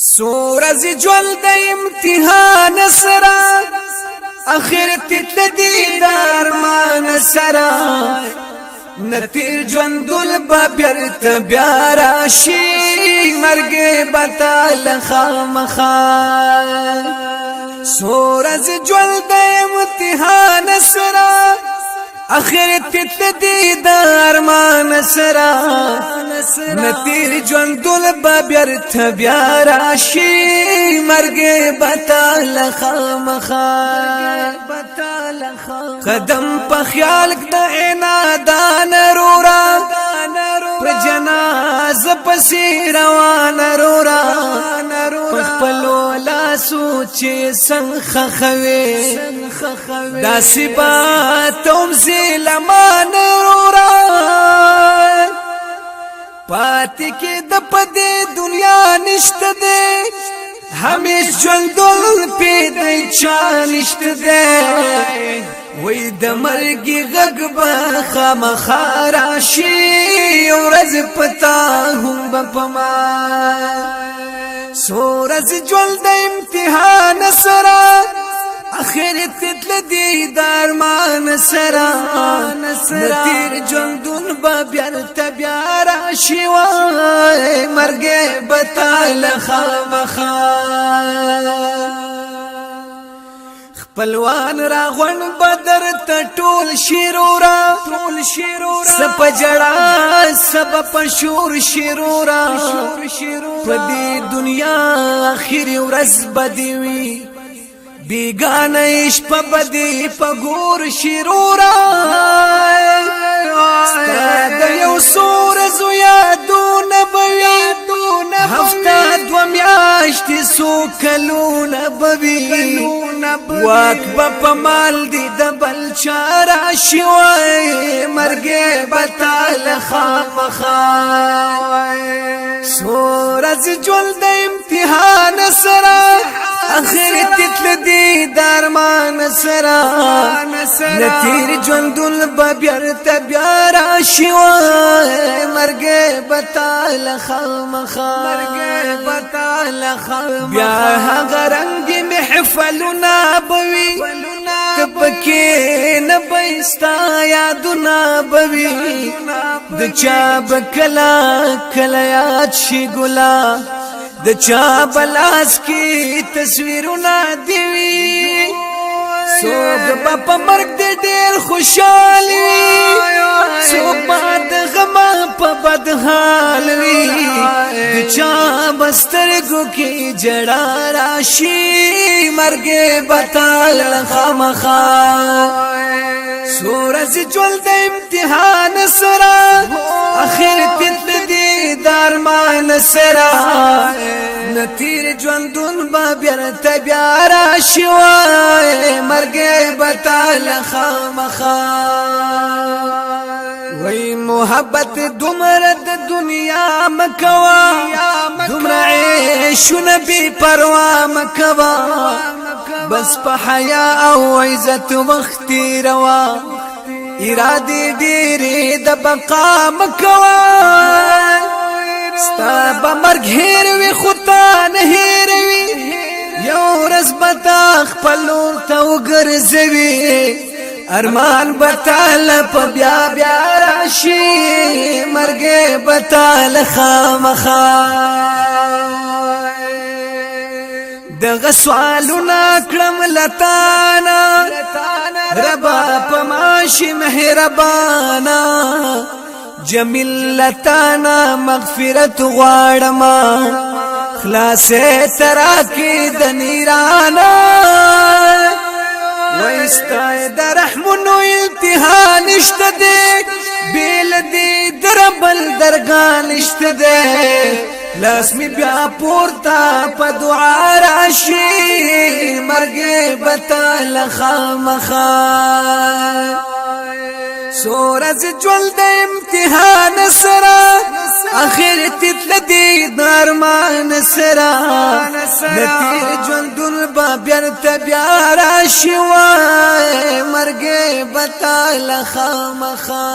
سورز جول د امتحان سرا اخرت تدی دارمان سرا نتیر جوندل بابرت بیارا شی مرگ بطال خامخا سورز جول د امتحان سرا اخرت تدی دارمان سرا نتیر جوندل بابرت بیارا شی مرگ بطال خامخا قدم په خیال د عنادان رورا پر جنازه پسې روان رورا خپلو لاسو چې څنګه خوي داسې باتوم زلمان رورا پاتې کې د پدې دنیا نشته ده همیش جلدل پیدا چانشت ده وی د مرګي غږ به خامخا راشي ورځ پتا هم بپما سورز جول د امتحان سرا اخرت تدلدی دارمان سرا نتیر جندون با بیارت بیارا شیوای مرگ بطال خامخا خپلوان را غون بدر تطول شیرورا سپ جڑا سب پشور شیرورا پدی دنیا آخری ورز بدیوی بیگان عشق بدی پگور شیرورا ستاد یو سور زویا دون بوی هفتا دو میاشتی سو کلون بوی واک با مال دی دبل چارا شوی مرگ بطال خامخا سورز جول د امتحان سرا اخرت تدلدی دارمان سرا نتیر جوندل بابیارت بیارا شوی مرگ بطال خامخا بیا هغه رنگ محفلنا بوی کبکی نبستا یادنا بوی د چا بکلا کلا یاد شي ګلا د چا بلاس کی تصویرونه دیوی سوګ په مرګ دې ډېر خوشاله وي سوګ باد غم په بدحال وي د چا بسترګو کې جړا راشي مرګ بطال خامخا سورز جول د امتحان سرا اخرت تدلدی دارمان سرا نتیر جوندون با بیارت بیارا شوای مرگ بطال خامخا وی محبت دمرد دنیا مکوا دمر عیشون بی پروا مکوا بس پا حیا او عزت وقتی روا ارادی دیری د بقا مکوا ستا بمرگ هیروی خطا نهیروی یو رز بتا خپلور تا وگرزوی ارمان بطال پا بیا بیا راشی مرگ بطال خامخا دغه سوالونه کړم لتانا ربا پماشي مهربانا جمیل لتانا مغفرت غواړم خلاصې تراکی د نیرانا وایستای د رحمونو امتحان نشته دې بیل دې دربل درګان نشته دې لاس می بیا پورتا په دعا راشي مرګ بطال خامخا سورز جول د امتحان سرا اخرت تدلدی دارمان سرا نتیر جوندل بابیارت بیارا شوای مرګ بطال خامخا